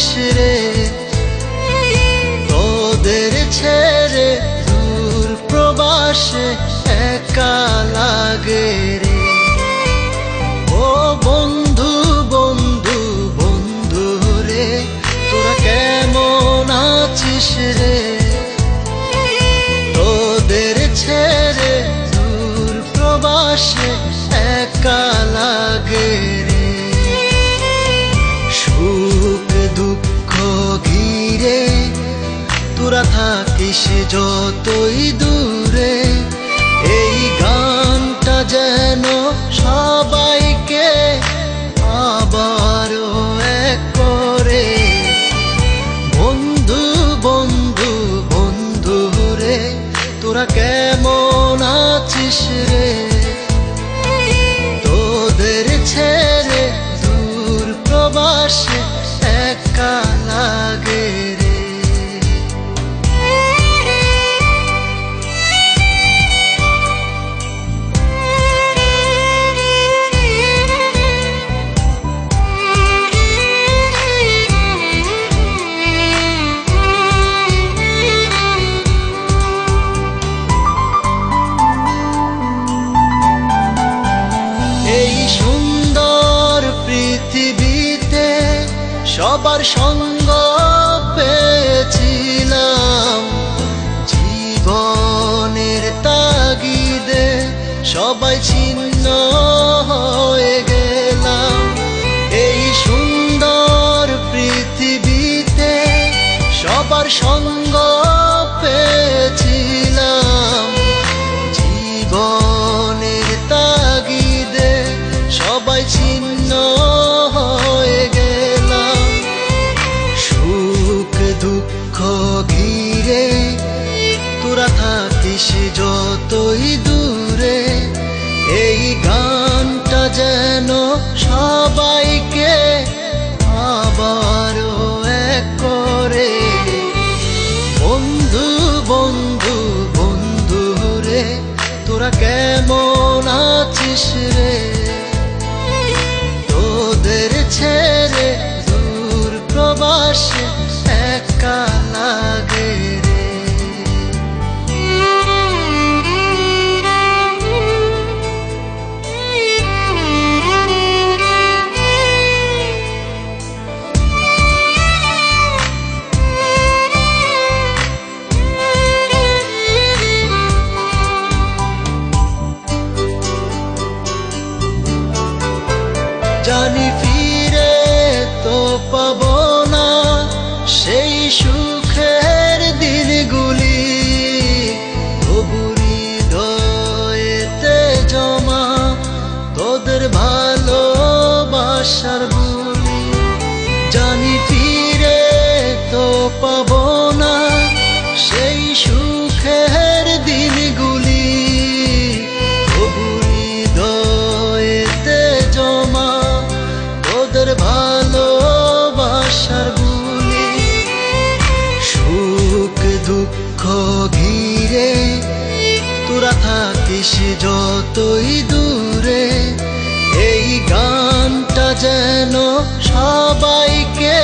নাচিস রে, তোদের ছেড়ে দূর প্রবাসে একা লাগে রে। ও বন্ধু বন্ধু বন্ধু রে, তোরা কেমন আছিস রে, তোদের ছেড়ে দূর প্রবাসে একা লাগে রে। সুখ দুঃখ ঘিরে তোরা থাকিস যতই দূরে, এই গানটা যেন সবাইকে আবারও এক করে। বন্ধু বন্ধু বন্ধু রে, তোরা কেমন আছিস রে, তোদের ছেড়ে দূর প্রবাসে একা লাগে রে। এই সুন্দর পৃথিবীতে সবার সঙ্গ পেয়েছিলাম, জীবনের তাগিদে সবাই ছিন্ন হয়ে গেলাম। এই সুন্দর পৃথিবীতে সবার সঙ্গ পেয়েছিলাম, জীবনের তাগিদে সবাই ছিন্ন হয়ে গেলাম। সুখ দুঃখ ঘিরে তোরা থাকিস যতই দূরে, এই গানটা যেন সবাইকে আবারও এক করে। বন্ধু বন্ধু বন্ধু রে, তোরা কেমন আছিস রে, তোদের ছেড়ে দূর প্রবাসে একা লাগে রে। জানি ফিরে তো পাবো না সেই সুখের দিনগুলি, তবু হৃদয়েতে জমা তোদের ভালোবাসার বুলি। জানি ফিরে তো পাবো না সেই সুখের দিনগুলি, তবু হৃদয়েতে জমা তোদের ভালোবাসার বুলি। সুখ দুঃখ ঘিরে তোরা থাকিস যতই দূরে, এই গানটা যেন সবাইকে